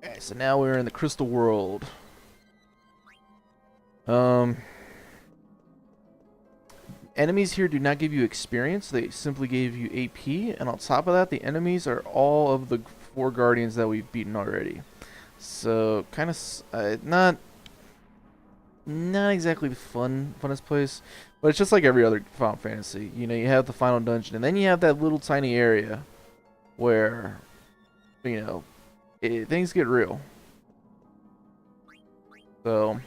Okay, so now we're in the crystal world. Um, Enemies here do not give you experience, they simply gave you AP, and on top of that, the enemies are all of the 4 guardians that we've beaten already. So, kind of not exactly the funnest place, but it's just like every other Final Fantasy. You know, you have the final dungeon, and then you have that little tiny area where, you know, things get real. So,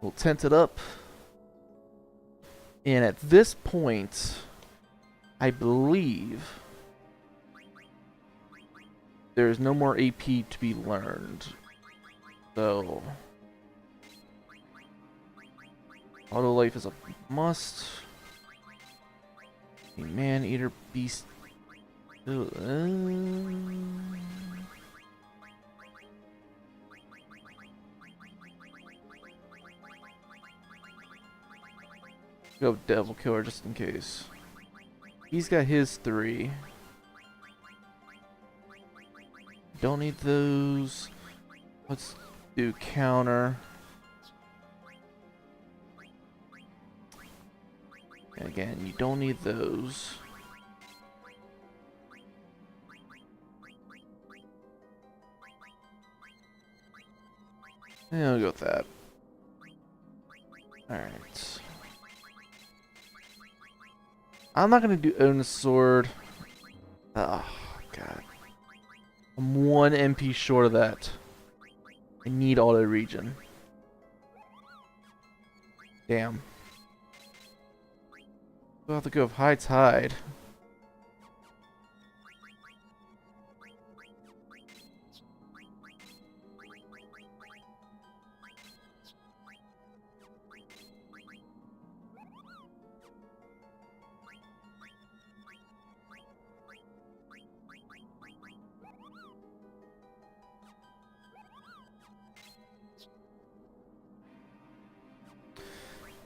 we'll tent it up. And at this point, I believe there's no more AP to be learned. So, auto life is a must. A man-eater beast. Go devil killer just in case. He's got his 3. Don't need those. Let's do counter. And again, you don't need those. Yeah, I'll go with that. Alright. I'm not gonna do own a sword. Oh, God. I'm 1 MP short of that. I need auto regen. Damn. We'll have to go with high tide.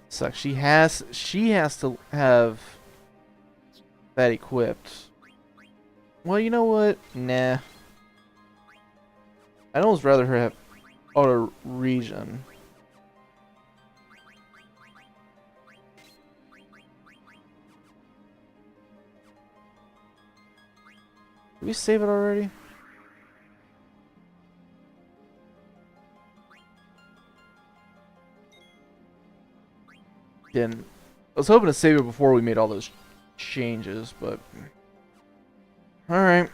Sucks. She has to have that equipped. Well, you know what? Nah. I'd almost rather her have auto regen. Did we save it already? Didn't. I was hoping to save it before we made all those changes, but alright.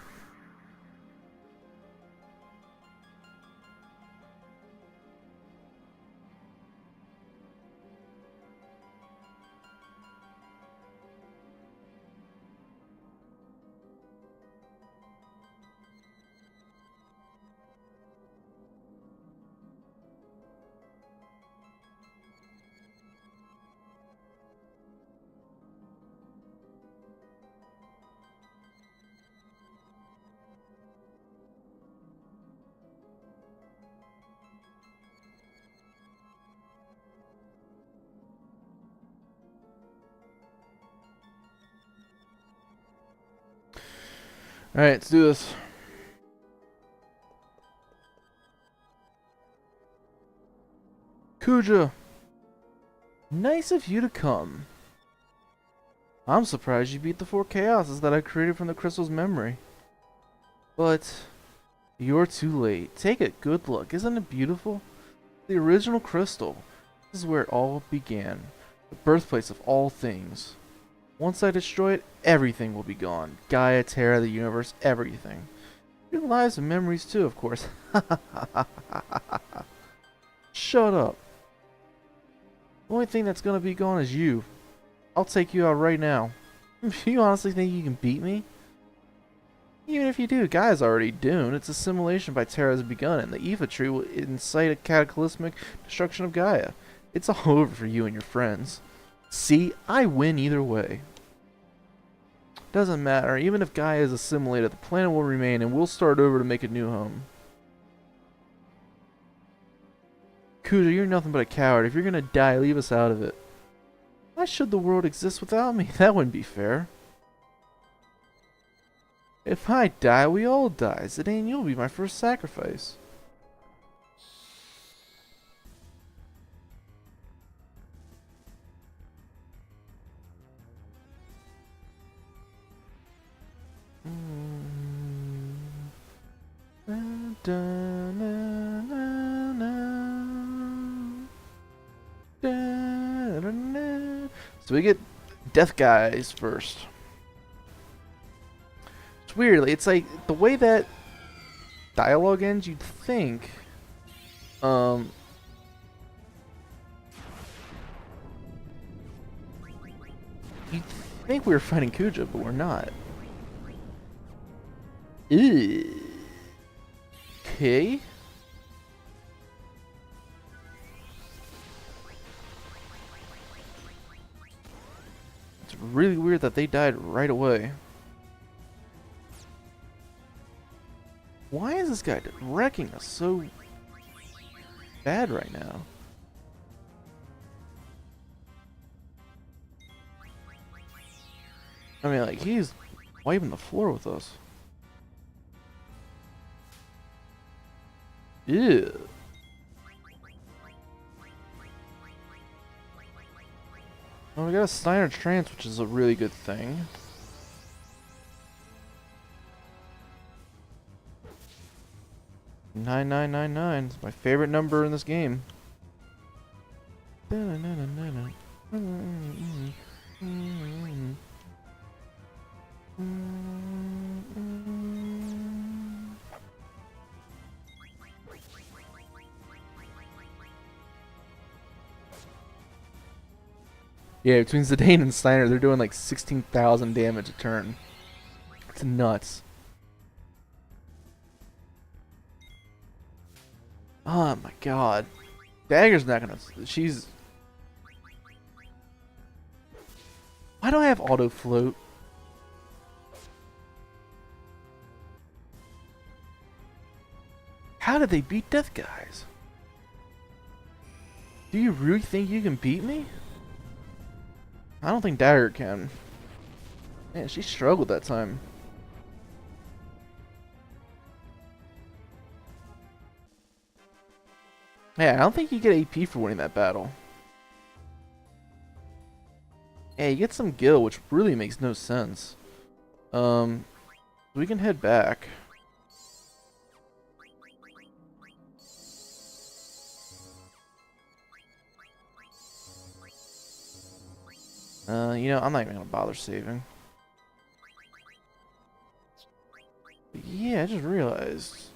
Alright, let's do this. Kuja! Nice of you to come. I'm surprised you beat the 4 chaoses that I created from the crystal's memory. But you're too late. Take a good look. Isn't it beautiful? The original crystal. This is where it all began. The birthplace of all things. Once I destroy it, everything will be gone. Gaia, Terra, the universe, everything. Your lives and memories too, of course. Shut up. The only thing that's gonna be gone is you. I'll take you out right now. You honestly think you can beat me? Even if you do, Gaia's already doomed. Its assimilation by Terra has begun, and the Eva tree will incite a cataclysmic destruction of Gaia. It's all over for you and your friends. See, I win either way. Doesn't matter, even if Gaia is assimilated, the planet will remain and we'll start over to make a new home. Kuja, you're nothing but a coward. If you're gonna die, leave us out of it. Why should the world exist without me? That wouldn't be fair. If I die, we all die. Zidane, you'll be my first sacrifice. So we get death guys first. It's weird. It's like the way that dialogue ends. You'd think, um, you'd think we were fighting Kuja, but we're not. Ew. Okay. It's really weird that they died right away. Why is this guy wrecking us so bad right now? I mean, like, he's wiping the floor with us. Ew. Well, we got a Steiner trance, which is a really good thing. $9999. It's my favorite number in this game. Yeah, between Zidane and Steiner, they're doing like 16,000 damage a turn. It's nuts. Oh my god. Dagger's not gonna... She's... Why do I have auto float? How did they beat Death Guys? Do you really think you can beat me? I don't think Dagger can. Man, she struggled that time. Yeah, I don't think you get AP for winning that battle. Yeah, you get some gil, which really makes no sense. We can head back. You know, I'm not even gonna bother saving. But yeah, I just realized. Is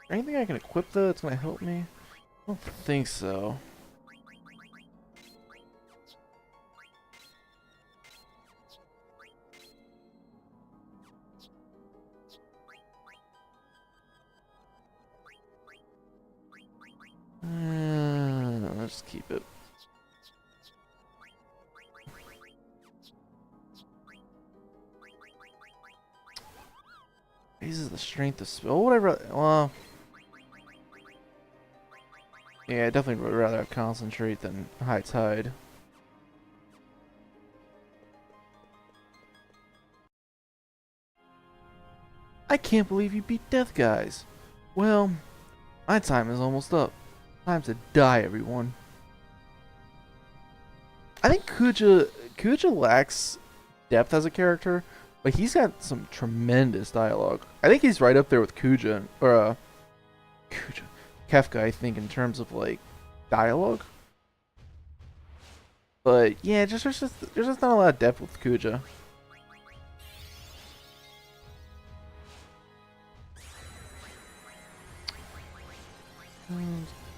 there anything I can equip though that's gonna help me? I don't think so. Let's keep it. Raises the strength of spell. Whatever. Well, yeah, I definitely would rather have concentrate than high tide. I can't believe you beat Death Guys. Well, my time is almost up. Time to die, everyone. I think Kuja lacks depth as a character, but he's got some tremendous dialogue. I think he's right up there with Kuja or Kefka, I think, in terms of like dialogue. But yeah, there's just not a lot of depth with Kuja.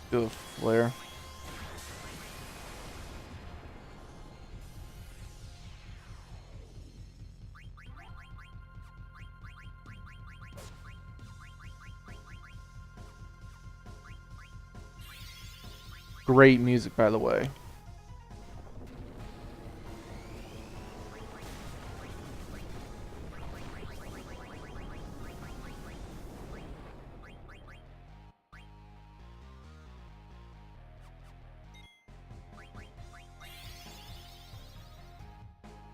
Do a flare. Great music, by the way.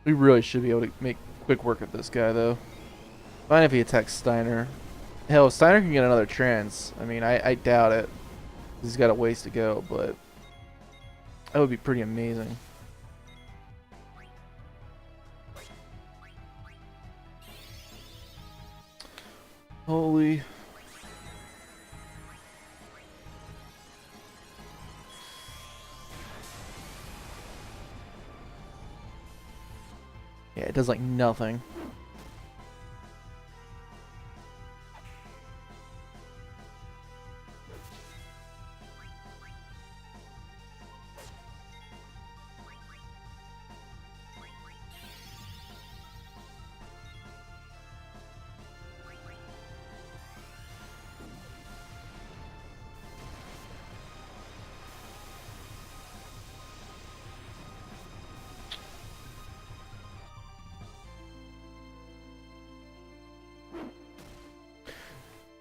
We really should be able to make quick work of this guy, though. Fine if he attacks Steiner. Hell, Steiner can get another trance. I mean, I doubt it. He's got a ways to go, but that would be pretty amazing. Holy. Yeah, it does like nothing.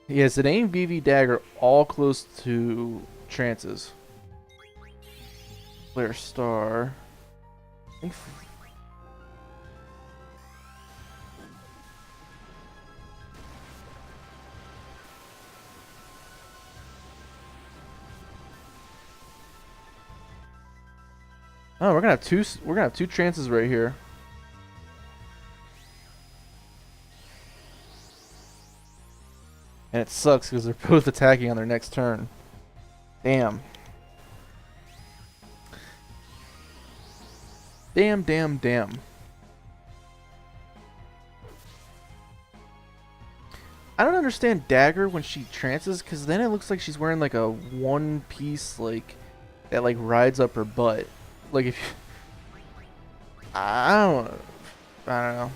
Yeah, Zidane, BV, Dagger, all close to trances. Flare Star. I think oh, we're gonna have two. We're gonna have two trances right here. And it sucks because they're both attacking on their next turn. Damn. Damn, damn, damn. I don't understand Dagger when she trances, because then it looks like she's wearing like a one piece, like, that like rides up her butt. Like if you, I don't know.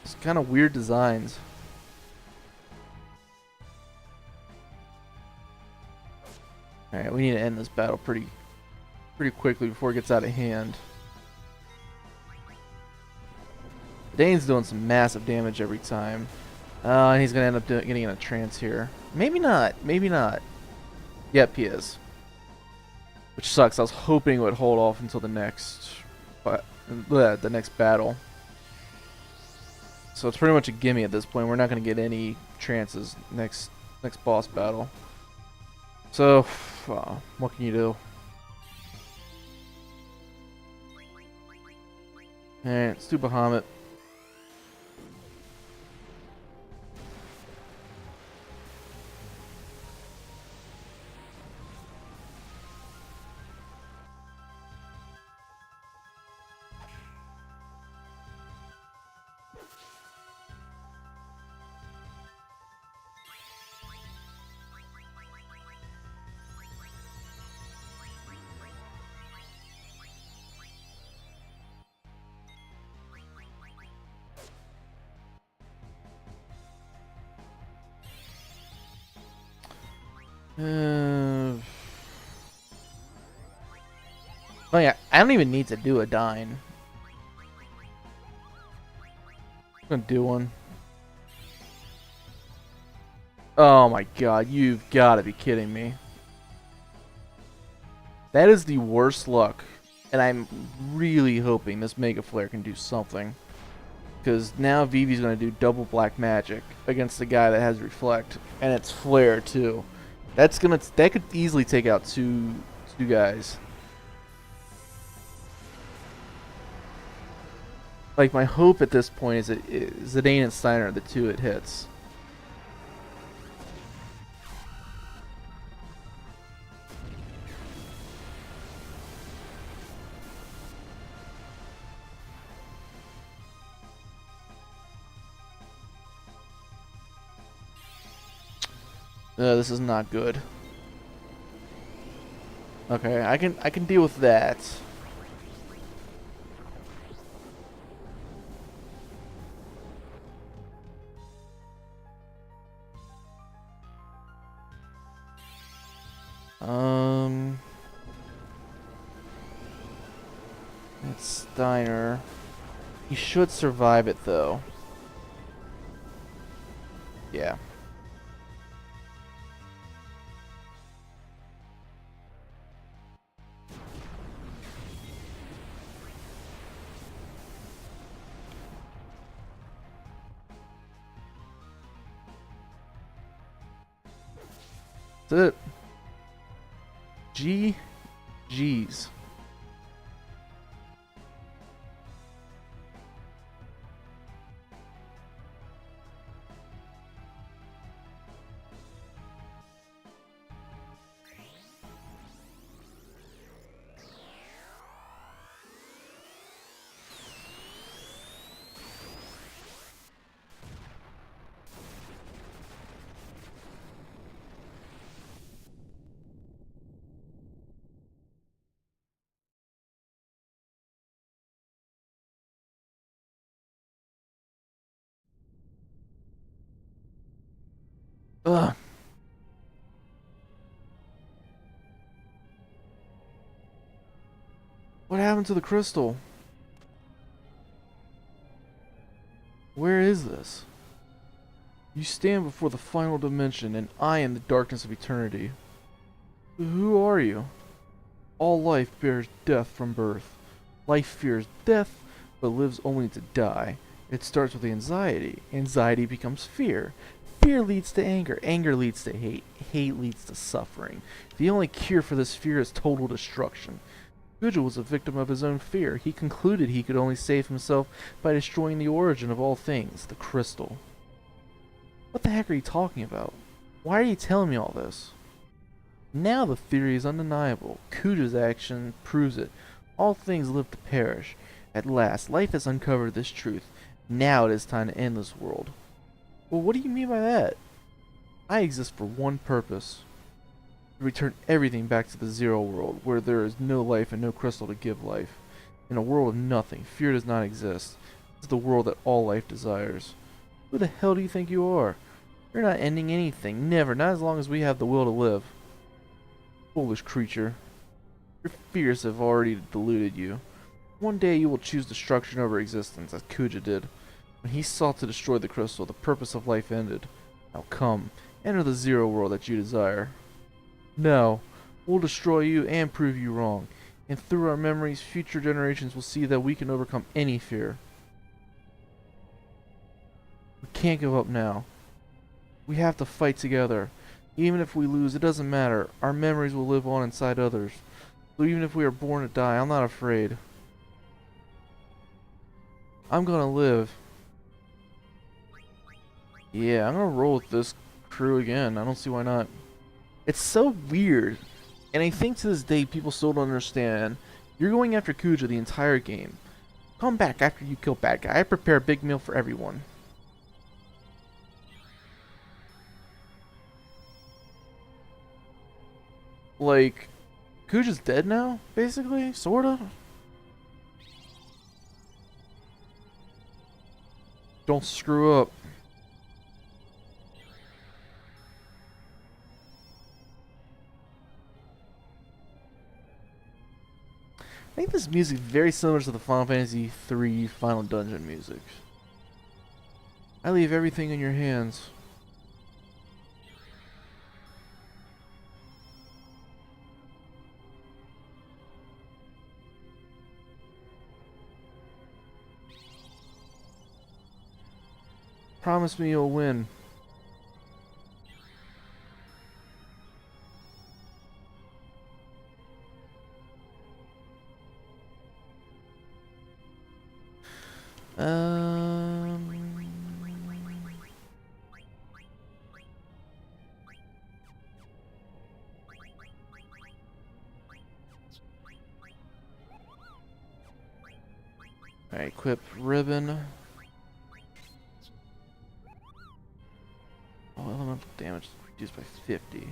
It's kind of weird designs. Alright, we need to end this battle pretty quickly before it gets out of hand. Dane's doing some massive damage every time. And he's going to end up getting in a trance here. Maybe not. Maybe not. Yep, he is. Which sucks. I was hoping it would hold off until the next battle. So it's pretty much a gimme at this point. We're not going to get any trances next boss battle. So, what can you do? Alright, let's do Bahamut. Oh yeah, I don't even need to do a Dine. I'm gonna do one. Oh my god, you've got to be kidding me. That is the worst luck. And I'm really hoping this Mega Flare can do something. Because now Vivi's going to do double black magic against the guy that has Reflect. And it's Flare too. That could easily take out two guys. Like, my hope at this point is that Zidane and Steiner are the two it hits. This is not good. Okay, I can deal with that. It's Steiner. He should survive it though. Yeah. it. GG's. Ugh. What happened to the crystal? Where is this? You stand before the final dimension, and I am the darkness of eternity. Who are you? All life bears death from birth. Life fears death, but lives only to die. It starts with anxiety. Anxiety becomes fear. Fear leads to anger. Anger leads to hate. Hate leads to suffering. The only cure for this fear is total destruction. Guja was a victim of his own fear. He concluded he could only save himself by destroying the origin of all things, the crystal. What the heck are you talking about? Why are you telling me all this? Now the theory is undeniable. Kuja's action proves it. All things live to perish. At last, life has uncovered this truth. Now it is time to end this world. Well, what do you mean by that? I exist for one purpose. To return everything back to the zero world, where there is no life and no crystal to give life. In a world of nothing, fear does not exist. This is the world that all life desires. Who the hell do you think you are? You're not ending anything. Never. Not as long as we have the will to live. Foolish creature. Your fears have already deluded you. One day you will choose destruction over existence, as Kuja did. When he sought to destroy the crystal, the purpose of life ended. Now come, enter the zero world that you desire. No, we'll destroy you and prove you wrong. And through our memories, future generations will see that we can overcome any fear. We can't give up now. We have to fight together. Even if we lose, it doesn't matter. Our memories will live on inside others. So even if we are born to die, I'm not afraid. I'm gonna live. Yeah, I'm gonna roll with this crew again. I don't see why not. It's so weird. And I think to this day, people still don't understand. You're going after Kuja the entire game. Come back after you kill bad guy. I prepare a big meal for everyone. Like, Kuja's dead now, basically? Sorta? Don't screw up. I think this music is very similar to the Final Fantasy III Final Dungeon music. I leave everything in your hands. Promise me you'll win. Alright, equip ribbon. Oh, elemental damage reduced by 50.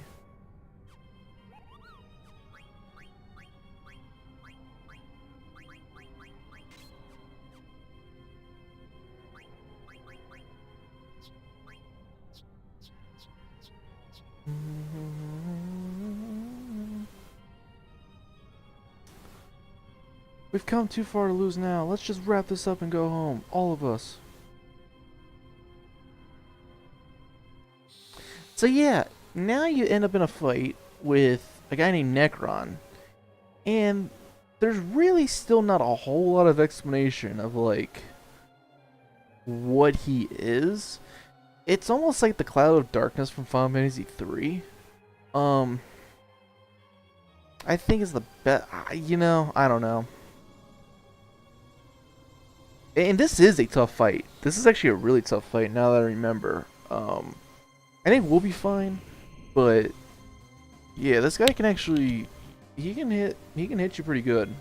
We've come too far to lose now. Let's just wrap this up and go home. All of us. So yeah, now you end up in a fight with a guy named Necron. And there's really still not a whole lot of explanation of, like, what he is. It's almost like the Cloud of Darkness from Final Fantasy III. Um, I think is the best. You know, I don't know. And this is a tough fight. This is actually a really tough fight now that I remember. I think we'll be fine, but yeah, this guy can actually he can hit you pretty good.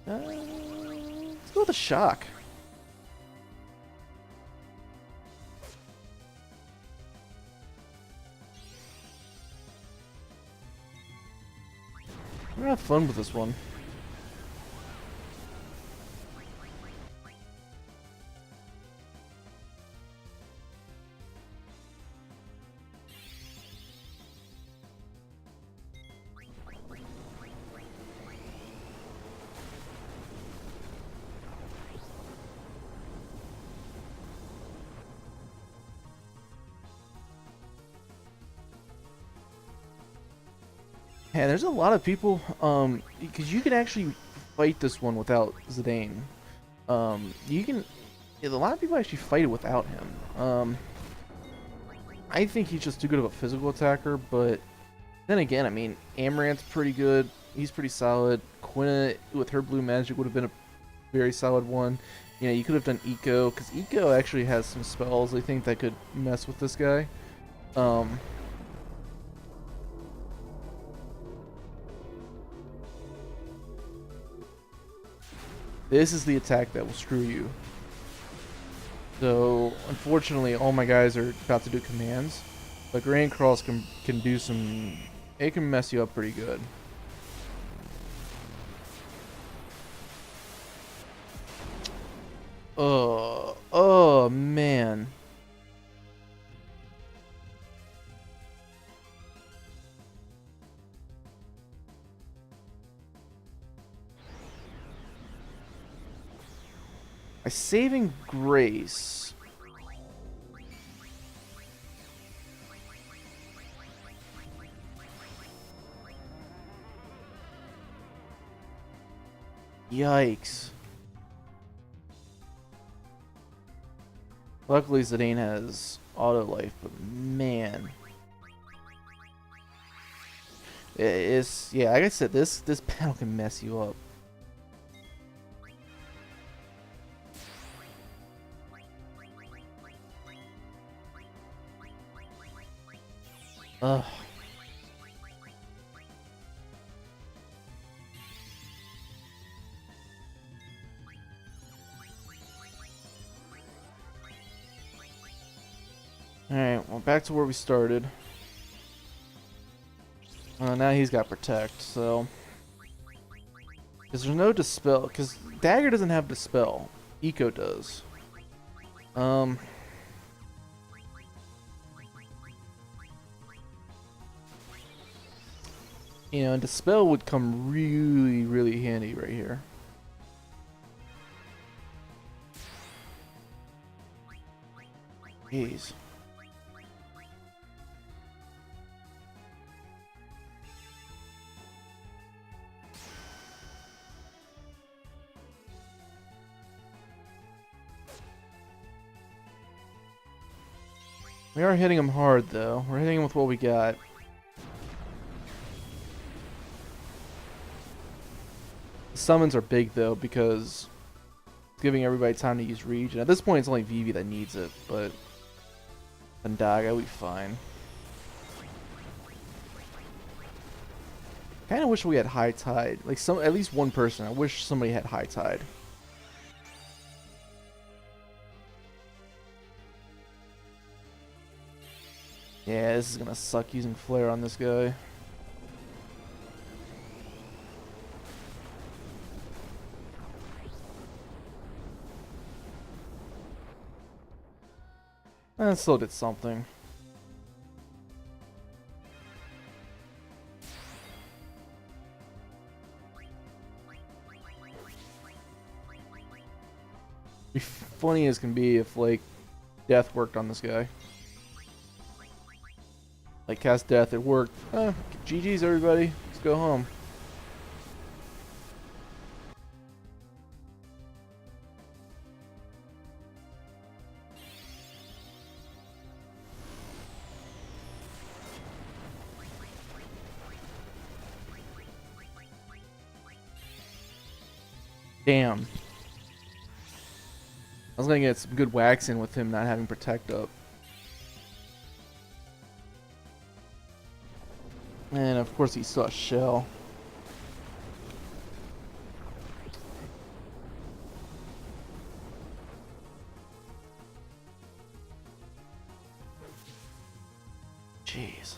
Let's go with a shock. We're gonna have fun with this one. Yeah, there's a lot of people, because you can actually fight this one without Zidane. You can, yeah, a lot of people actually fight it without him. I think he's just too good of a physical attacker, but then again, I mean, Amaranth's pretty good. He's pretty solid. Quina with her blue magic would have been a very solid one. You know, you could have done Eco, because Eco actually has some spells, I think, that could mess with this guy. Um, this is the attack that will screw you. So, unfortunately, all my guys are about to do commands. But Grand Cross can do some... It can mess you up pretty good. Oh, man. My saving grace. Yikes. Luckily, Zidane has auto life, but man. It's, yeah, like I said, this battle can mess you up. Ugh. Alright, well, back to where we started. Now he's got Protect, so... Because there's no Dispel, because Dagger doesn't have Dispel. Eco does. You know, and Dispel would come really, really handy right here. Jeez. We are hitting him hard, though. We're hitting him with what we got. The summons are big, though, because it's giving everybody time to use Reach. And at this point, it's only Vivi that needs it, but... Bendaga, we fine. Kind of wish we had High Tide. Like, at least one person. I wish somebody had High Tide. Yeah, this is gonna suck using Flare on this guy. And still did something. Be funny as can be if like death worked on this guy. Like cast death, it worked. GG's everybody. Let's go home. Damn. I was gonna get some good wax in with him not having protect up. And of course he saw shell. Jeez.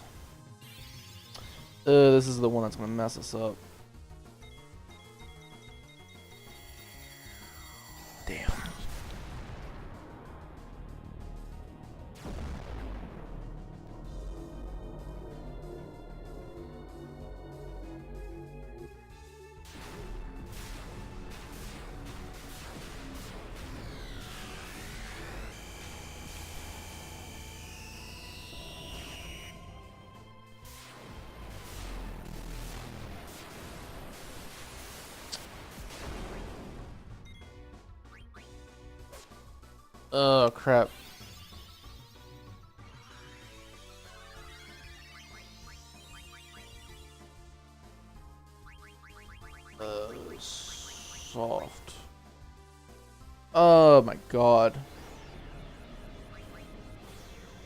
This is the one that's gonna mess us up. Damn. Oh crap. Soft. Oh my god.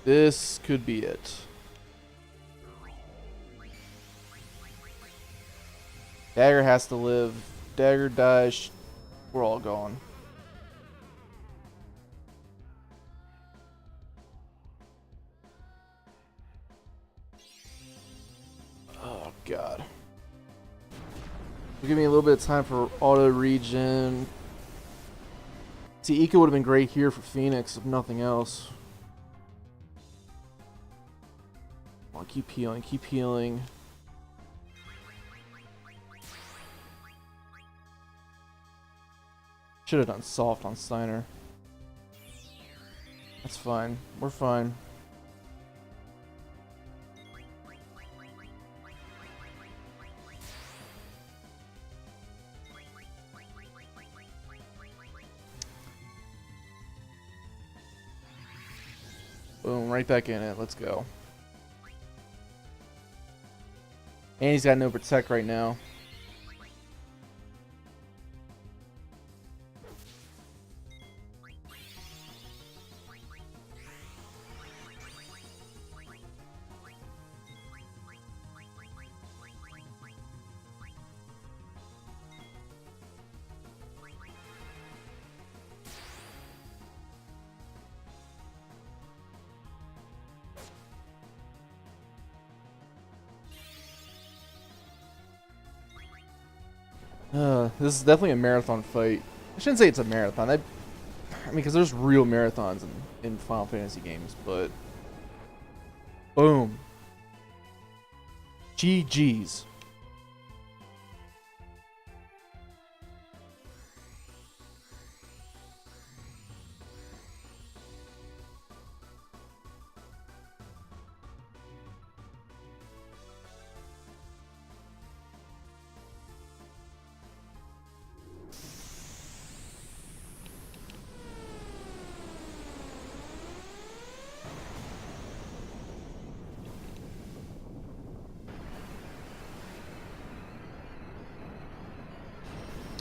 This could be it. Dagger has to live. Dagger dies. We're all gone. Oh god. Give me a little bit of time for auto regen. See, Eco would have been great here for Phoenix, if nothing else. Come on, keep healing, keep healing. Should have done soft on Steiner. That's fine. We're fine. Boom, right back in it. Let's go. And he's got no protect right now. This is definitely a marathon fight. I shouldn't say it's a marathon. I mean, because there's real marathons in Final Fantasy games, but boom. GG's.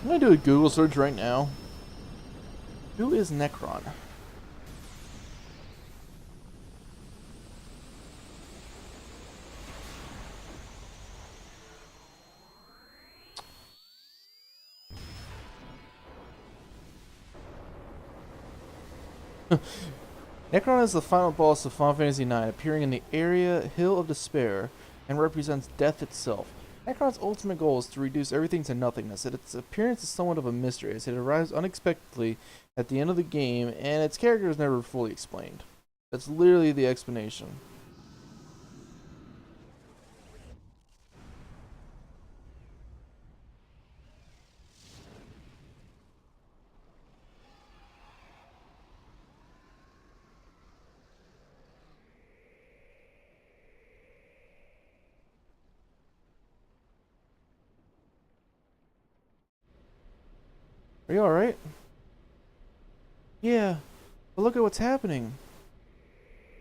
I'm gonna do a Google search right now. Who is Necron? Necron is the final boss of Final Fantasy IX, appearing in the area Hill of Despair, and represents death itself. Necron's ultimate goal is to reduce everything to nothingness, and its appearance is somewhat of a mystery, as it arrives unexpectedly at the end of the game, and its character is never fully explained. That's literally the explanation. Are you alright? Yeah, but look at what's happening.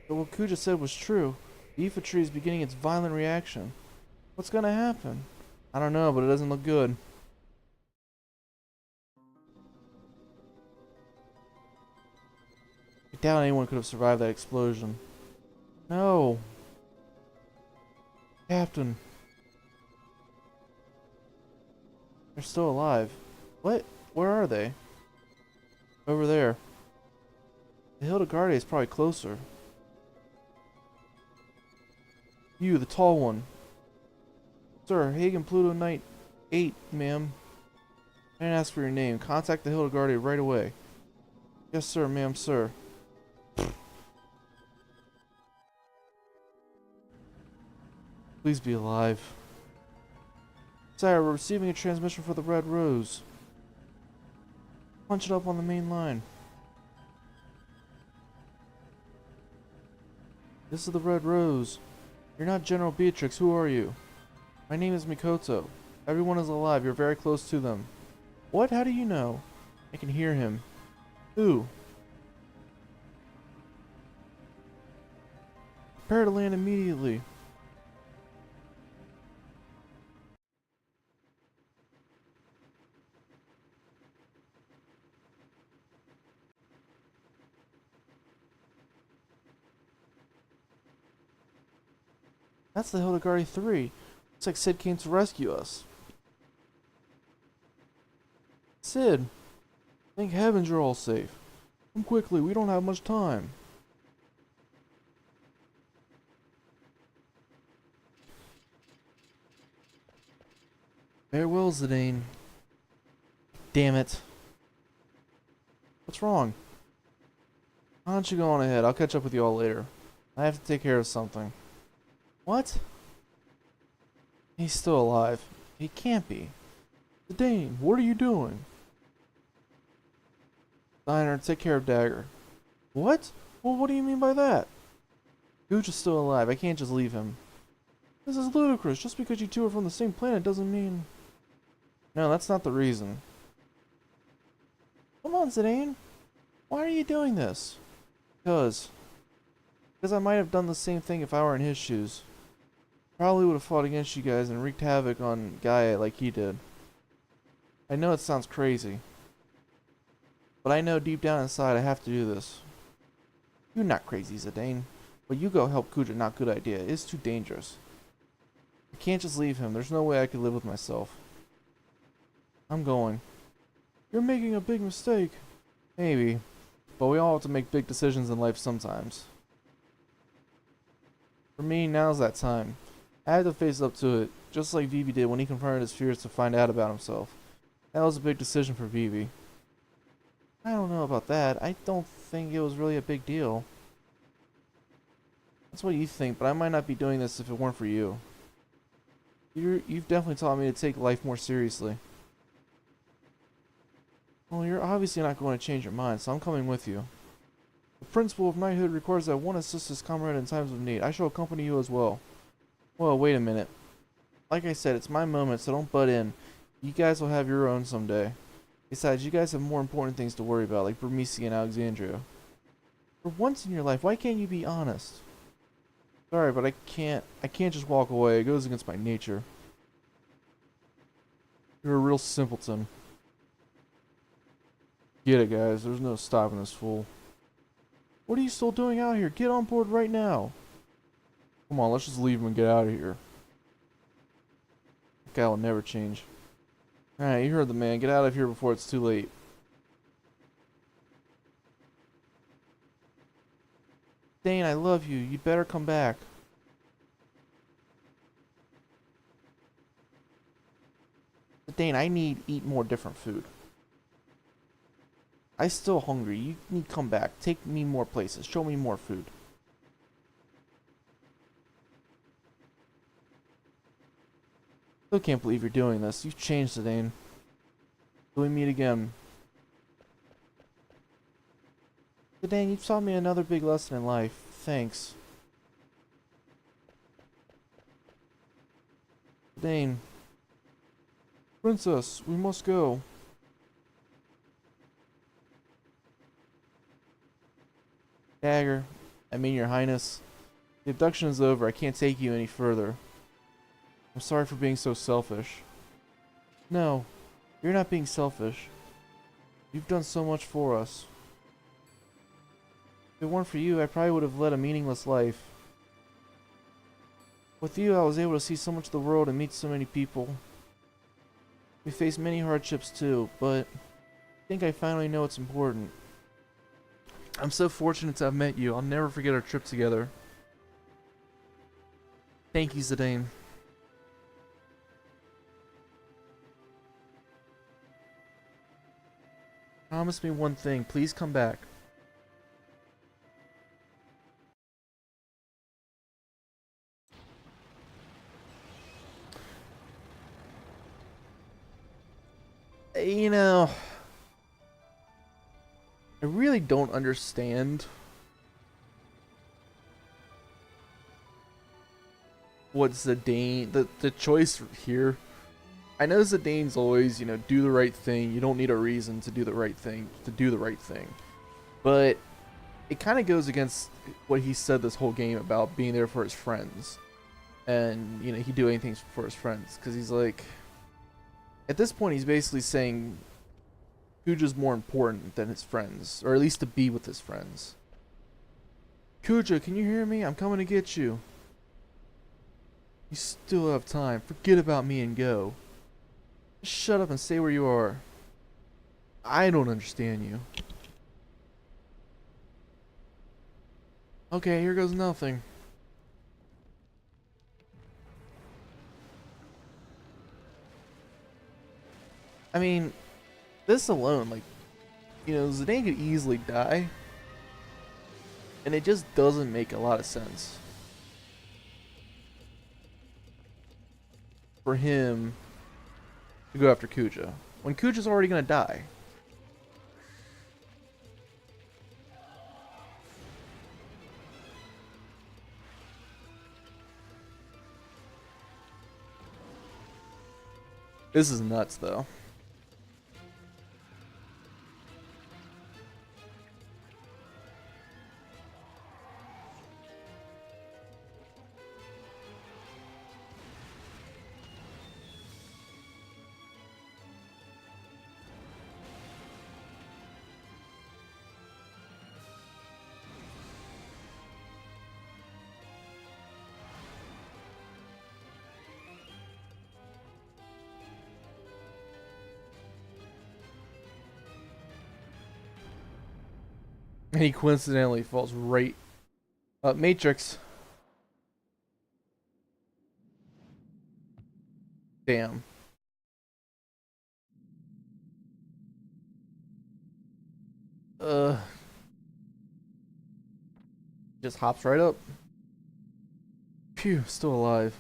But what Kuja said was true. The infantry is beginning its violent reaction. What's gonna happen? I don't know, but it doesn't look good. I doubt anyone could have survived that explosion. No. Captain. They're still alive. What? Where are they? Over there. The Hildegarde is probably closer. You, the tall one. Sir, Hagen Pluto Knight 8, ma'am. I didn't ask for your name. Contact the Hildegarde right away. Yes, sir, ma'am, sir. Please be alive. Sire, we're receiving a transmission for the Red Rose. Punch it up on the main line. This is the Red Rose. You're not General Beatrix. Who are you? My name is Mikoto. Everyone is alive. You're very close to them. What? How do you know? I can hear him. Who? Prepare to land immediately. That's the Hildegarde 3. Looks like Sid came to rescue us. Sid! Thank heavens you're all safe. Come quickly, we don't have much time. Farewell, Zidane. Damn it. What's wrong? Why don't you go on ahead? I'll catch up with you all later. I have to take care of something. What? He's still alive. He can't be. Zidane, what are you doing? Diner, take care of Dagger. What? Well, what do you mean by that? Gooch is still alive. I can't just leave him. This is ludicrous. Just because you two are from the same planet doesn't mean... No, that's not the reason. Come on, Zidane. Why are you doing this? Because I might have done the same thing if I were in his shoes. Probably would have fought against you guys and wreaked havoc on Gaia like he did. I know it sounds crazy. But I know deep down inside I have to do this. You're not crazy, Zidane. But you go help Kuja, not good idea. It's too dangerous. I can't just leave him. There's no way I could live with myself. I'm going. You're making a big mistake. Maybe. But we all have to make big decisions in life sometimes. For me, now's that time. I had to face up to it, just like Vivi did when he confronted his fears to find out about himself. That was a big decision for Vivi. I don't know about that. I don't think it was really a big deal. That's what you think, but I might not be doing this if it weren't for you. You've definitely taught me to take life more seriously. Well, you're obviously not going to change your mind, so I'm coming with you. The principle of knighthood requires that one assists his comrade in times of need. I shall accompany you as well. Well, wait a minute. Like I said, it's my moment, so don't butt in. You guys will have your own someday. Besides, you guys have more important things to worry about, like Burmese and Alexandria. For once in your life, why can't you be honest? Sorry, but I can't just walk away. It goes against my nature. You're a real simpleton. Get it, guys. There's no stopping this fool. What are you still doing out here? Get on board right now. Come on, let's just leave him and get out of here. That guy will never change. Alright, you heard the man. Get out of here before it's too late. Dane, I love you. You'd better come back. Dane, I need to eat more different food. I'm still hungry. You need to come back. Take me more places. Show me more food. Still can't believe you're doing this. You've changed, Dane. Till we meet again. Dane, you've taught me another big lesson in life. Thanks. Dane. Princess, we must go. Dagger, I mean your highness. The abduction is over. I can't take you any further. I'm sorry for being so selfish. No, you're not being selfish. You've done so much for us. If it weren't for you, I probably would have led a meaningless life. With you, I was able to see so much of the world and meet so many people. We faced many hardships too, but I think I finally know what's important. I'm so fortunate to have met you. I'll never forget our trip together. Thank you, Zidane. Promise me one thing. Please come back. You know, I really don't understand what Zidane, the choice here. I know Zidane's always, do the right thing. You don't need a reason to do the right thing, But it kind of goes against what he said this whole game about being there for his friends. And, he'd do anything for his friends. Because he's like, at this point, he's basically saying Kuja's more important than his friends. Or at least to be with his friends. Kuja, can you hear me? I'm coming to get you. You still have time. Forget about me and go. Just shut up and stay where you are. I don't understand you. Okay, here goes nothing. I mean, this alone, Zidane could easily die. And it just doesn't make a lot of sense for him to go after Kuja when Kuja's already gonna die. This is nuts, though. And he coincidentally falls right up Matrix. Damn. Just hops right up. Phew, still alive.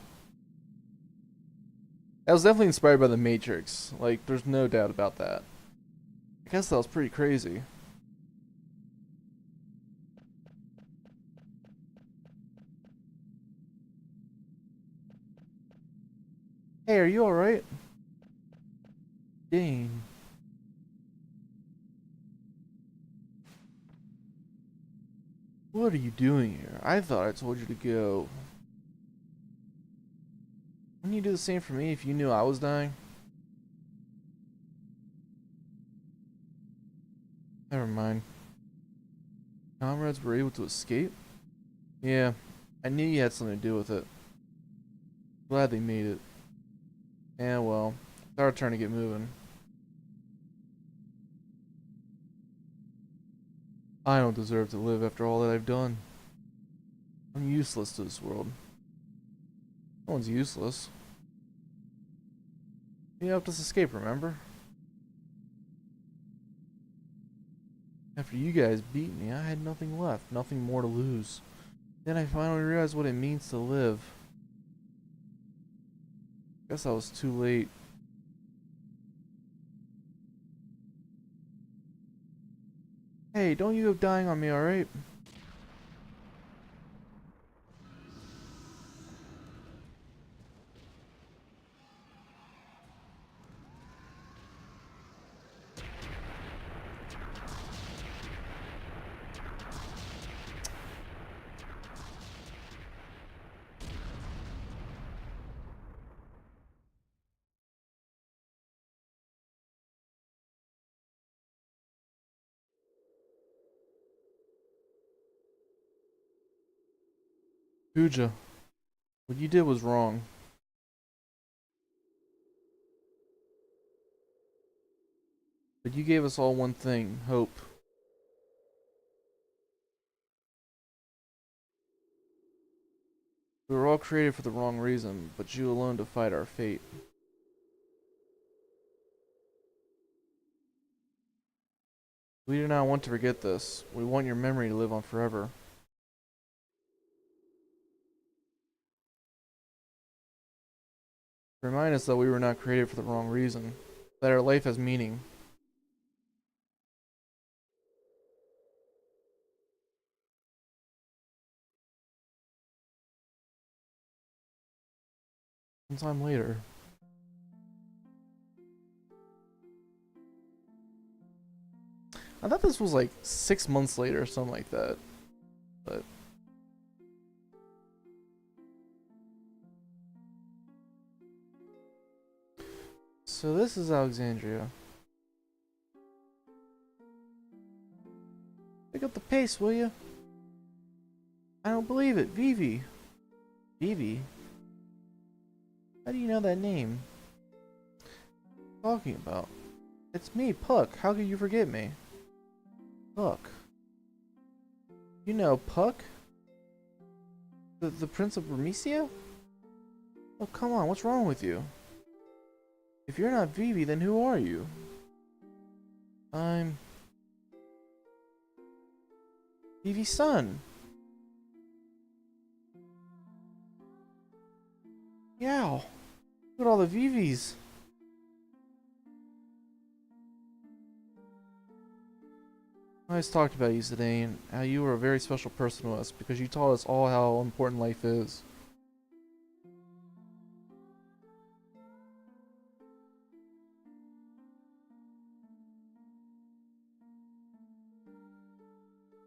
That was definitely inspired by the Matrix. Like, there's no doubt about that. I guess that was pretty crazy. Hey, are you alright? Dane. What are you doing here? I thought I told you to go. Wouldn't you do the same for me if you knew I was dying? Never mind. Comrades were able to escape? Yeah, I knew you had something to do with it. Glad they made it. Yeah, well, it's our turn to get moving. I don't deserve to live after all that I've done. I'm useless to this world. No one's useless. You helped us escape, remember? After you guys beat me, I had nothing left, nothing more to lose. Then I finally realized what it means to live. Guess I was too late. Hey, don't you go dying on me, alright? Pooja, what you did was wrong. But you gave us all one thing, hope. We were all created for the wrong reason, but you alone defied our fate. We do not want to forget this. We want your memory to live on forever. Remind us that we were not created for the wrong reason, that our life has meaning. Sometime later. I thought this was like 6 months later or something like that. But so this is Alexandria. Pick up the pace, will you? I don't believe it. Vivi. Vivi? How do you know that name? What are you talking about? It's me, Puck. How could you forget me? Puck. You know Puck? The Prince of Bermesia? Oh, come on. What's wrong with you? If you're not Vivi, then who are you? I'm Vivi's son. Yow. Look at all the Vivis. I always talked about you, Zidane, how you were a very special person to us because you taught us all how important life is.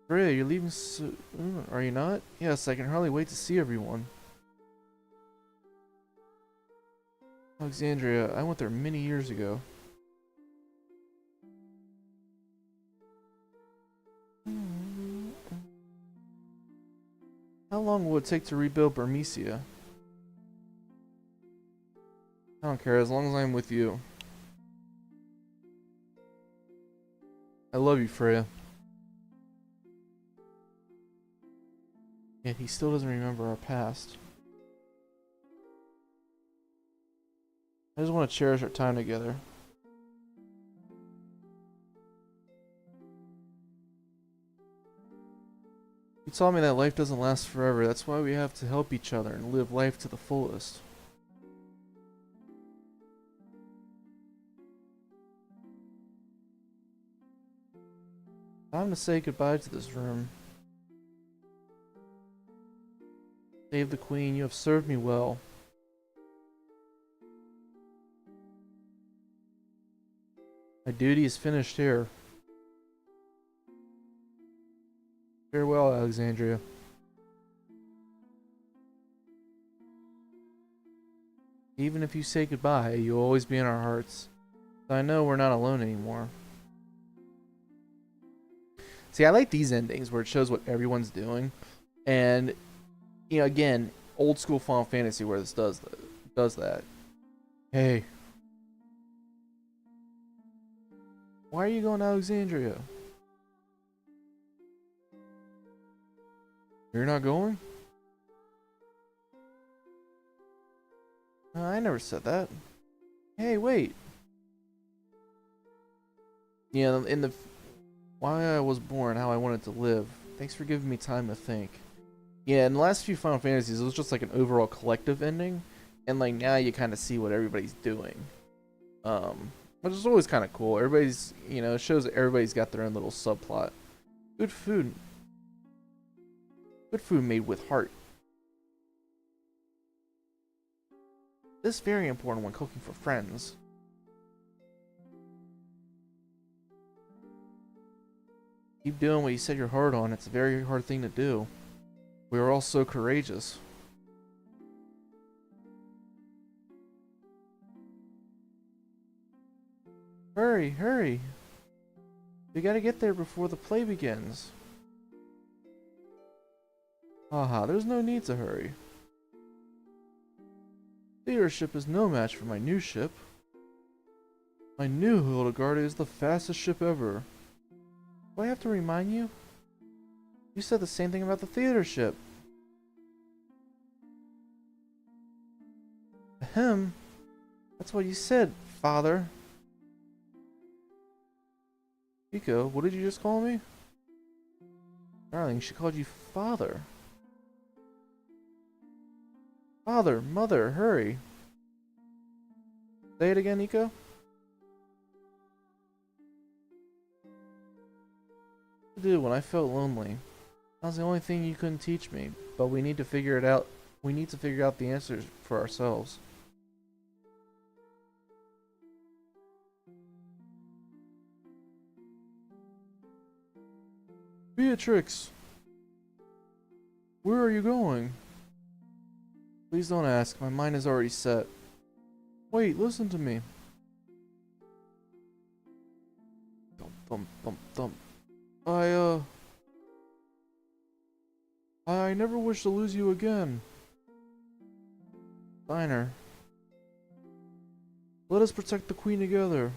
Freya, you're leaving soon, are you not? Yes, I can hardly wait to see everyone. Alexandria, I went there many years ago. How long will it take to rebuild Bermesia? I don't care, as long as I'm with you. I love you, Freya. Yet he still doesn't remember our past. I just want to cherish our time together. You taught me that life doesn't last forever. That's why we have to help each other and live life to the fullest. Time to say goodbye to this room. Save the Queen, you have served me well. My duty is finished here. Farewell, Alexandria. Even if you say goodbye, you'll always be in our hearts. I know we're not alone anymore. See, I like these endings where it shows what everyone's doing. And, you know, again, old school Final Fantasy where this does that. Hey. Why are you going to Alexandria? You're not going? I never said that. Hey, wait. Yeah, in the why I was born, how I wanted to live. Thanks for giving me time to think. Yeah, in the last few Final Fantasies, it was just like an overall collective ending, and like now you kind of see what everybody's doing, which is always kind of cool. Everybody's, you know, it shows that everybody's got their own little subplot. Good food made with heart. This is very important when cooking for friends. Keep doing what you set your heart on. It's a very hard thing to do. We are all so courageous. Hurry, hurry. We gotta get there before the play begins. Haha, there's no need to hurry. Theater ship is no match for my new ship. My new Hildegarde is the fastest ship ever. Do I have to remind you? You said the same thing about the theater ship. Ahem. That's what you said, father. Pico, what did you just call me? Darling, she called you father. Father, mother, hurry. Say it again, Nico. I did when I felt lonely. That was the only thing you couldn't teach me, but we need to figure it out. We need to figure out the answers for ourselves. Beatrix! Where are you going? Please don't ask, my mind is already set. Wait, listen to me. Thump, thump, thump, thump. I never wish to lose you again. Steiner. Let us protect the queen together.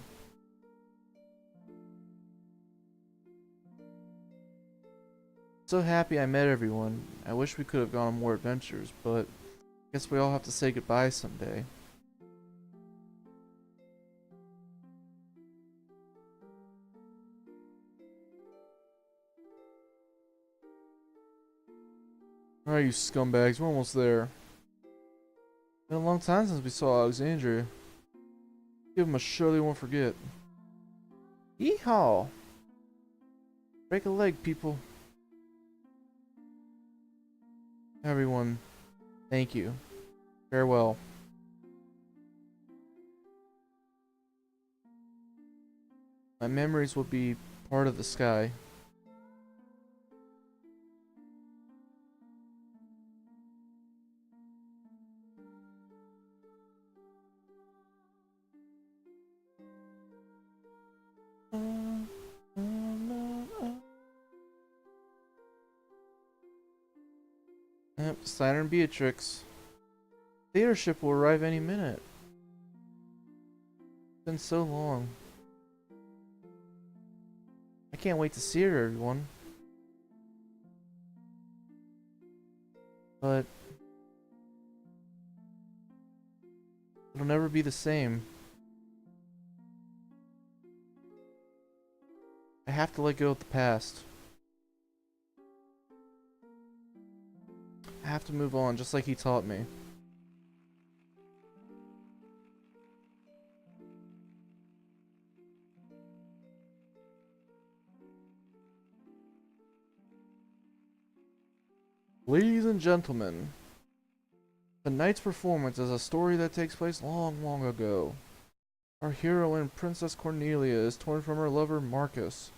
So happy I met everyone. I wish we could have gone on more adventures, but I guess we all have to say goodbye someday. Alright, you scumbags, we're almost there. Been a long time since we saw Alexandria. Give him a show they won't forget. Yeehaw! Break a leg, people. Everyone, thank you. Farewell. My memories will be part of the sky. Yep, Steiner and Beatrix. Theater ship will arrive any minute. It's been so long. I can't wait to see her, everyone. But it'll never be the same. I have to let go of the past. I have to move on, just like he taught me. Ladies and gentlemen, tonight's performance is a story that takes place long, long ago. Our heroine, Princess Cornelia, is torn from her lover, Marcus.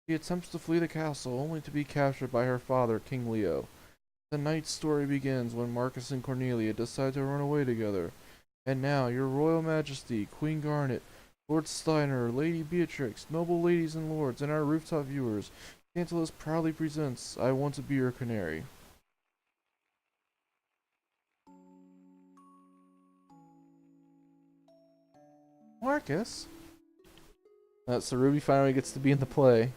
She attempts to flee the castle, only to be captured by her father, King Leo. Tonight's story begins when Marcus and Cornelia decide to run away together. And now, your Royal Majesty, Queen Garnet, Lord Steiner, Lady Beatrix, noble ladies and lords, and our rooftop viewers, Tantalus proudly presents I Want to Be Your Canary. Marcus? So Ruby finally gets to be in the play.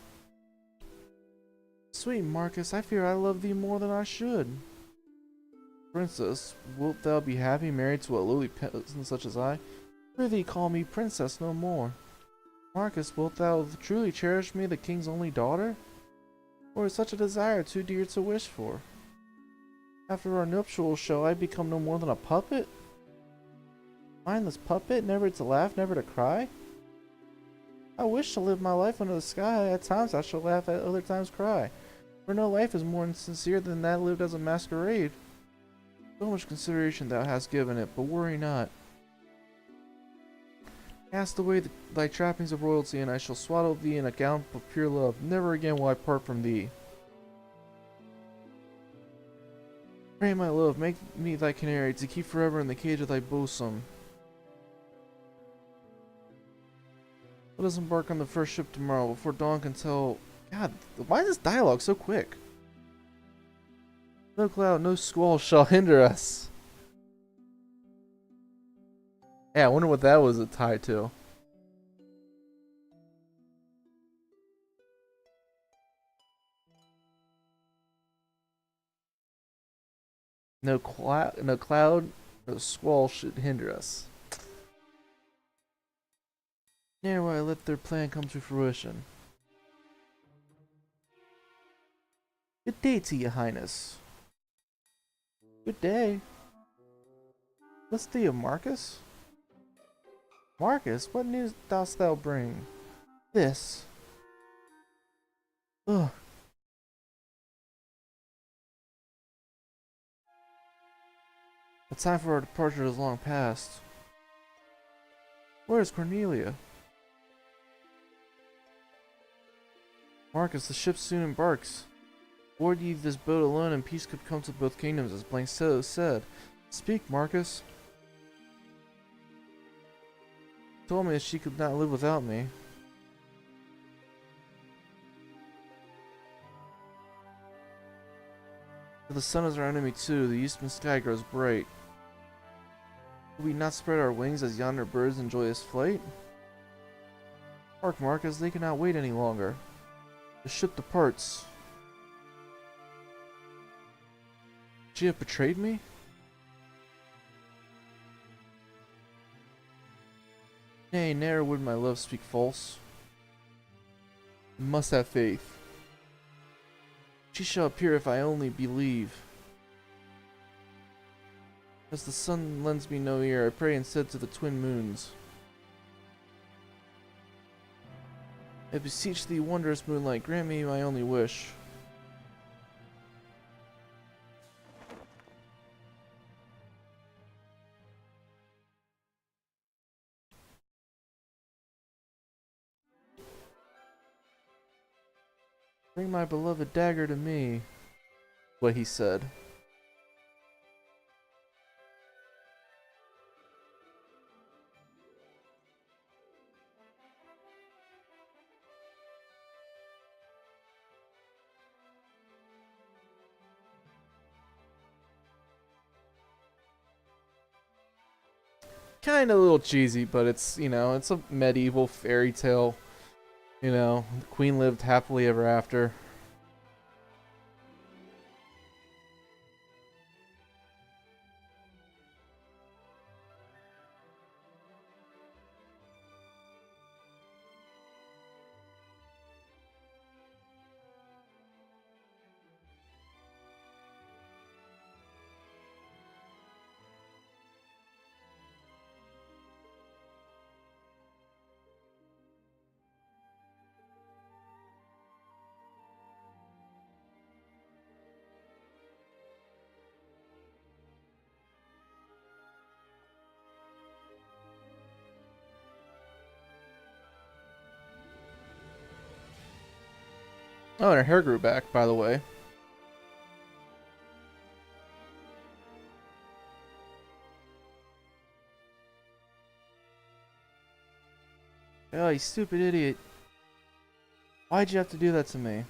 Sweet Marcus, I fear I love thee more than I should. Princess, wilt thou be happy married to a lowly peasant such as I? Prithee call me princess no more. Marcus, wilt thou truly cherish me, the king's only daughter? Or is such a desire too dear to wish for? After our nuptials, shall I become no more than a puppet? Mindless puppet, never to laugh, never to cry? I wish to live my life under the sky. At times I shall laugh, at other times cry. For no life is more insincere than that lived as a masquerade. So much consideration thou hast given it, but worry not. Cast away thy trappings of royalty, and I shall swaddle thee in a gown of pure love. Never again will I part from thee. Pray, my love, make me thy canary, to keep forever in the cage of thy bosom. Let us embark on the first ship tomorrow, before dawn can tell... God, why is this dialogue so quick? No cloud, no squall shall hinder us. Yeah, I wonder what that was tied to. No cloud, no squall should hinder us. Ne'er will I let their plan come to fruition. Good day to you, Highness. Good day. What's thee, Marcus? Marcus, what news dost thou bring? This. Ugh. The time for our departure is long past. Where is Cornelia? Marcus, the ship soon embarks. Board ye this boat alone, and peace could come to both kingdoms, as Blank said. Speak, Marcus. Told me that she could not live without me. The sun is our enemy too, the eastern sky grows bright. Do we not spread our wings as yonder birds in joyous flight? Hark, Marcus, they cannot wait any longer. The ship departs. She have betrayed me? Nay, ne'er would my love speak false. I must have faith. She shall appear if I only believe. As the sun lends me no ear, I pray instead to the twin moons. I beseech thee, wondrous moonlight, grant me my only wish. Bring my beloved dagger to me, what he said. Kind of a little cheesy, but it's, you know, it's a medieval fairy tale. You know, the queen lived happily ever after. Oh, and her hair grew back, by the way. Oh, you stupid idiot. Why'd you have to do that to me?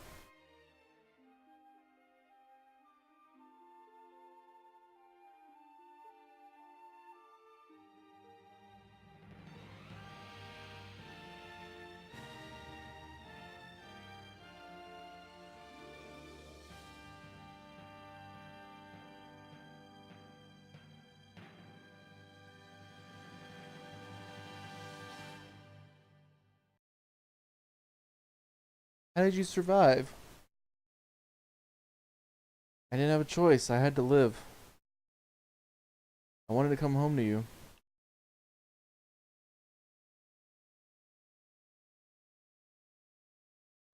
How did you survive? I didn't have a choice. I had to live. I wanted to come home to you.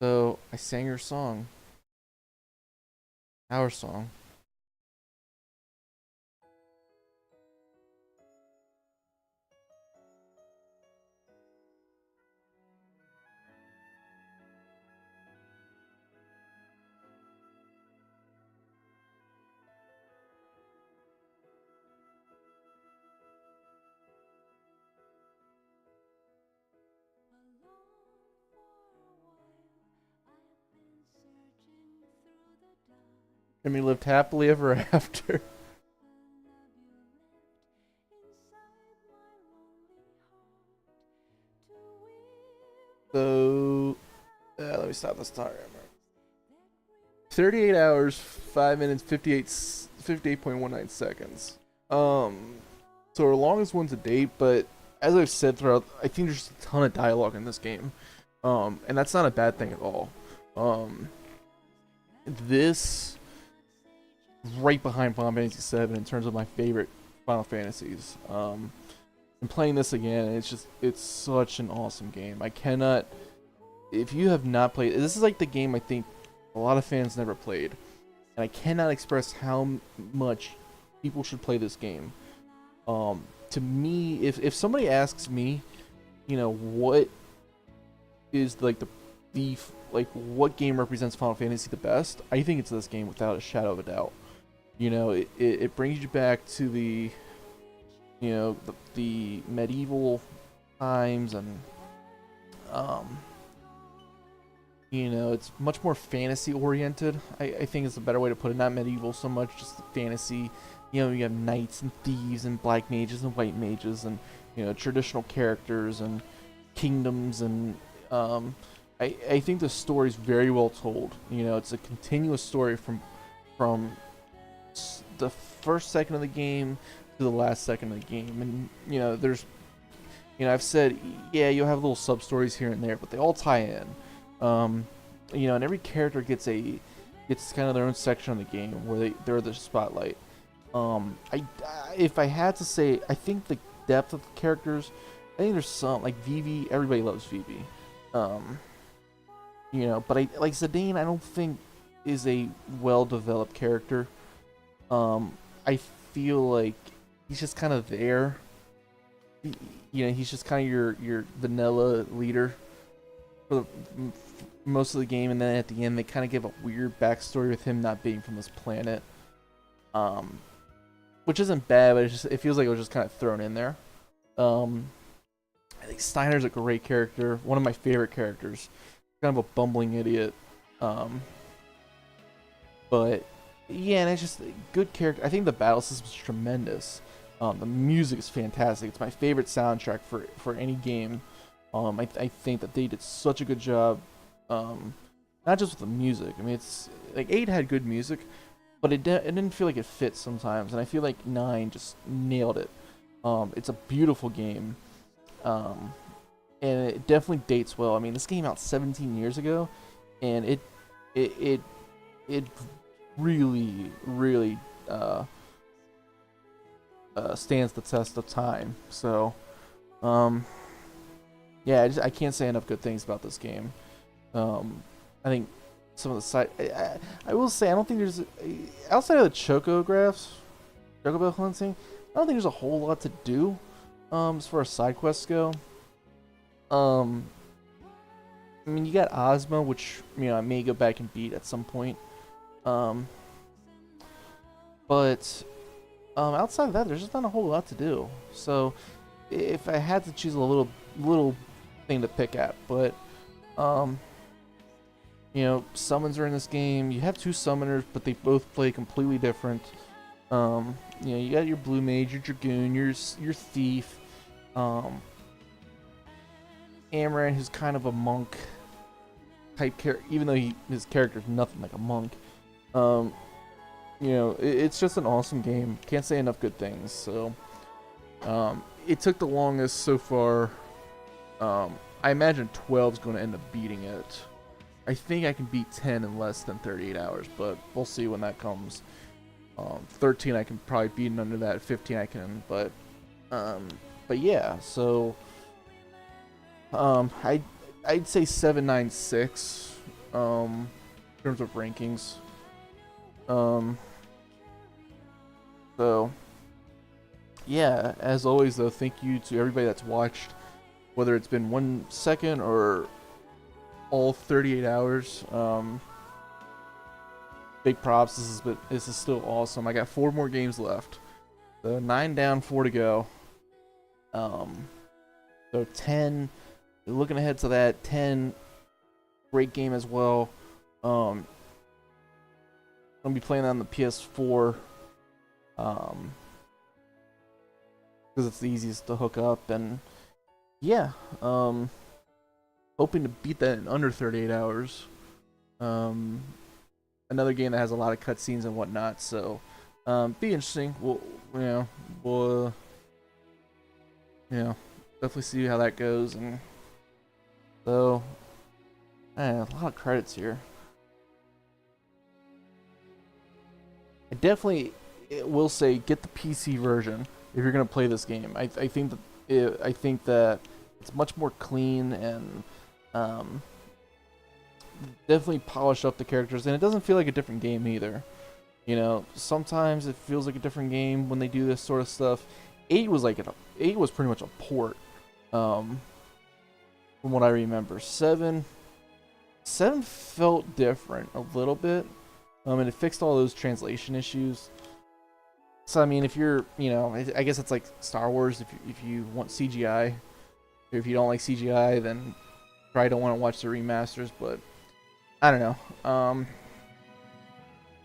So, I sang your song. Our song. Alone for a while, I have been searching through the dark. And we lived happily ever after. So, let me stop this timer. 38 hours, 5 minutes, 58.19 seconds. So our longest one to date, but as I've said throughout, I think there's a ton of dialogue in this game. And that's not a bad thing at all. This right behind Final Fantasy VII in terms of my favorite Final Fantasies. And playing this again, it's such an awesome game. I cannot, if you have not played, this is like the game I think a lot of fans never played, and I cannot express how much people should play this game. To me, if somebody asks me, you know, what is like like what game represents Final Fantasy the best, I think it's this game without a shadow of a doubt. You know, it brings you back to the, you know, the medieval times, and you know, it's much more fantasy oriented. I think it's a better way to put it. Not medieval so much, just fantasy. You know, you have knights and thieves and black mages and white mages, and you know, traditional characters and kingdoms, and I think the story's very well told. You know, it's a continuous story from the first second of the game to the last second of the game, and you know, there's, you know, I've said, yeah, you'll have little sub stories here and there, but they all tie in. You know, and every character gets kind of their own section of the game where they're the spotlight. If I had to say, I think the depth of the characters, I think there's some like Vivi. Everybody loves Vivi. You know, but like Zidane, I don't think is a well-developed character. I feel like he's just kind of there. You know, he's just kind of your vanilla leader for most of the game, and then at the end they kind of give a weird backstory with him not being from this planet, which isn't bad, but it feels like it was just kind of thrown in there. I think Steiner's a great character, one of my favorite characters. Kind of a bumbling idiot, but yeah, and it's just a good character. I think the battle system is tremendous. The music is fantastic. It's my favorite soundtrack for any game. I think that they did such a good job, not just with the music. I mean, it's like 8 had good music, but it didn't feel like it fit sometimes, and I feel like 9 just nailed it. It's a beautiful game, and it definitely dates well. I mean, this came out 17 years ago, and it really stands the test of time. So, yeah, I can't say enough good things about this game. I think some of the side, I will say, I don't think there's, outside of the chocobo hunting, I don't think there's a whole lot to do, as far as side quests go. I mean, you got Ozma, which, you know, I may go back and beat at some point. But outside of that, there's just not a whole lot to do. So, if I had to choose a little thing to pick at, but you know, summons are in this game. You have 2 summoners, but they both play completely different. You know, you got your blue mage, your dragoon, your thief. Amaran, who's kind of a monk type character, even though his character is nothing like a monk. You know, it's just an awesome game. Can't say enough good things. So, it took the longest so far. I imagine 12 is going to end up beating it. I think I can beat 10 in less than 38 hours, but we'll see when that comes. 13 I can probably beat it under that. 15 I can, but yeah. So, I'd say 796 in terms of rankings. So yeah, as always though, thank you to everybody that's watched, whether it's been 1 second or all 38 hours. Big props. This is still awesome. I got 4 more games left. So 9 down, 4 to go. So 10, looking ahead to that, 10, great game as well. I'll be playing that on the PS4. Because it's the easiest to hook up, and yeah, hoping to beat that in under 38 hours. Another game that has a lot of cutscenes and whatnot, so be interesting. We'll definitely see how that goes. And so, man, a lot of credits here. I definitely will say get the PC version if you're gonna play this game. I think that it's much more clean and definitely polish up the characters, and it doesn't feel like a different game either. You know, sometimes it feels like a different game when they do this sort of stuff. 8 was pretty much a port, from what I remember. 7 felt different a little bit, and it fixed all those translation issues. So I mean, if you're, I guess it's like Star Wars. If you want CGI, or if you don't like CGI, then probably don't want to watch the remasters. But I don't know.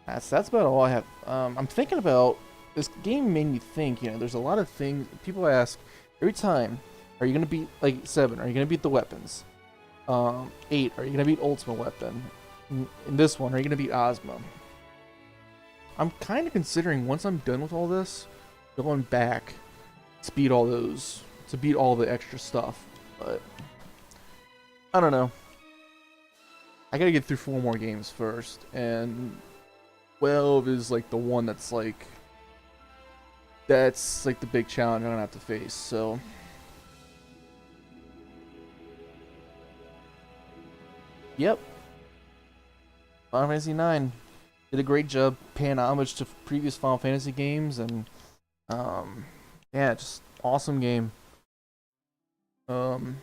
That's about all I have. I'm thinking about this game. Made me think. There's a lot of things people ask every time. Are you gonna beat like 7? Are you gonna beat the weapons? 8. Are you gonna beat Ultimate Weapon? In this one, are you gonna beat Ozma? I'm kind of considering, once I'm done with all this, going back to beat all the extra stuff. But I don't know. I gotta get through 4 more games first, and 12 is like the one that's like the big challenge I'm gonna have to face. So yep, Final Fantasy 9 did a great job paying homage to previous Final Fantasy games, and yeah, just awesome game. And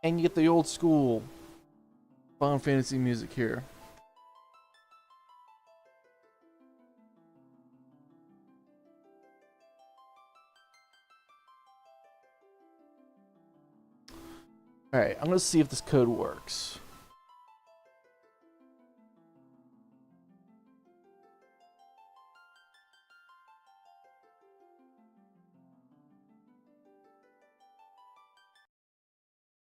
you get the old school Final Fantasy music here. Alright, I'm gonna see if this code works.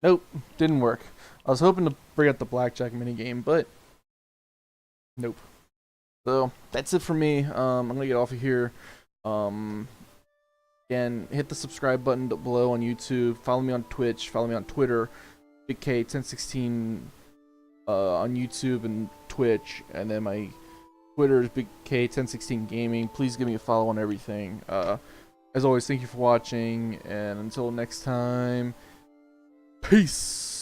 Nope, didn't work. I was hoping to bring up the blackjack minigame, but nope. So that's it for me. I'm gonna get off of here. Again, hit the subscribe button below on YouTube. Follow me on Twitch. Follow me on Twitter. Big K 1016 on YouTube and Twitch, and then my Twitter is Big K 1016 Gaming. Please give me a follow on everything. As always, thank you for watching, and until next time. Peace.